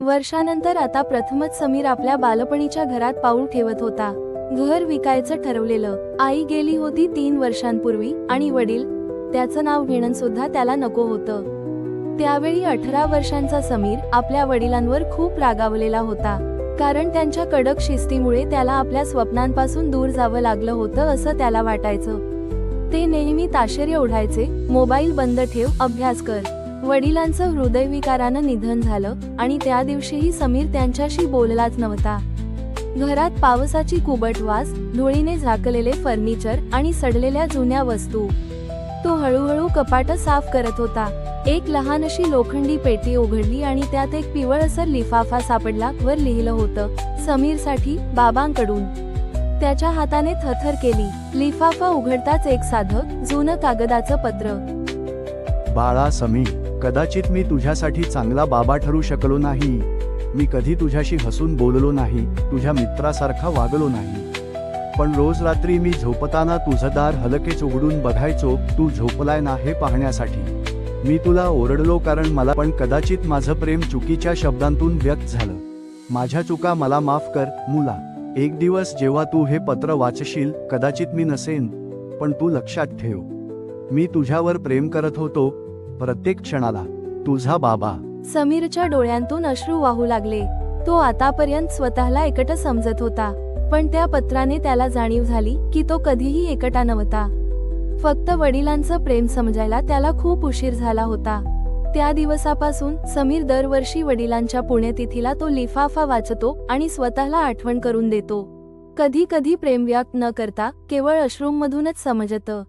वर्षानंतर आता प्रथमच समीर आपल्या बालपणीच्या घरात पाऊल ठेवत होता। घर विकायचं ठरवलेलं। आई गेली होती 3 वर्षांपूर्वी आणि वडील, त्याचं नाव घेणं सुद्धा त्याला नको होतं। त्यावेळी 18 वर्षांचा समीर आपल्या वडिलांवर खूप रागावलेला होता, कारण त्यांच्या कडक शिस्तीमुळे त्याला आपल्या स्वप्नांपासून दूर जावं लागलं होतं असं त्याला वाटायचं। ते नेहमी ताशेरे ओढायचे, मोबाईल बंद ठेव, अभ्यास कर। वडिलांचं हृदयविकारानं निधन झालं आणि त्या दिवशीही समीर त्यांच्याशी बोललाच नव्हता। घरात पावसाची कुबट वास, धुळीने झाकलेले फर्निचर आणि सडलेल्या जुन्या वस्तू। तो हळूहळू कपाट साफ करत होता। एक लहानशी लोखंडी पेटी उघडली आणि त्यात एक पिवळसर लिफाफा सापडला। वर लिहिलं होतं, समीरसाठी, बाबांकडून। त्याच्या हाताने थरथर केली। लिफाफा उघडताच एक साधं, जुनं कागदाचं पत्र। बाळा समीर, कदाचित मी तुझ्यासाठी चांगला बाबा ठरू शकलो नाही। मी कधी तुझ्याशी हसून बोललो नाही, तुझ्या मित्रासारखा वागलो नाही। पण रोज रात्री मी झोपताना तुझं दार हलकेच उघडून बघायचो, तू झोपलाय ना हे पाहण्यासाठी। मी तुला ओरडलो कारण मला पण कदाचित माझं प्रेम चुकीच्या शब्दांतून व्यक्त झालं। माझ्या चुका मला माफ कर मुला। एक दिवस जेव्हा तू हे पत्र वाचशील, कदाचित मी नसेन, पण तू लक्षात ठेव, मी तुझ्यावर प्रेम करत होतो, प्रत्येक क्षणाला। तुझा बाबा। समीरच्या डोळ्यांतून अश्रू वाहू लागले। तो आतापर्यंत स्वतःला एकटं समजत होता, पण त्या पत्राने त्याला जाणीव झाली की तो कधीही एकटा नव्हता। फक्त वडिलांचं प्रेम समजायला त्याला खूप उशीर झाला होता। त्या दिवसापासून समीर दरवर्षी वडिलांच्या पुण्यतिथीला तो लिफाफा वाचतो आणि स्वतःला आठवण करून देतो। कधी कधी प्रेम व्यक्त न करता केवळ अश्रूंमधूनच समजतं।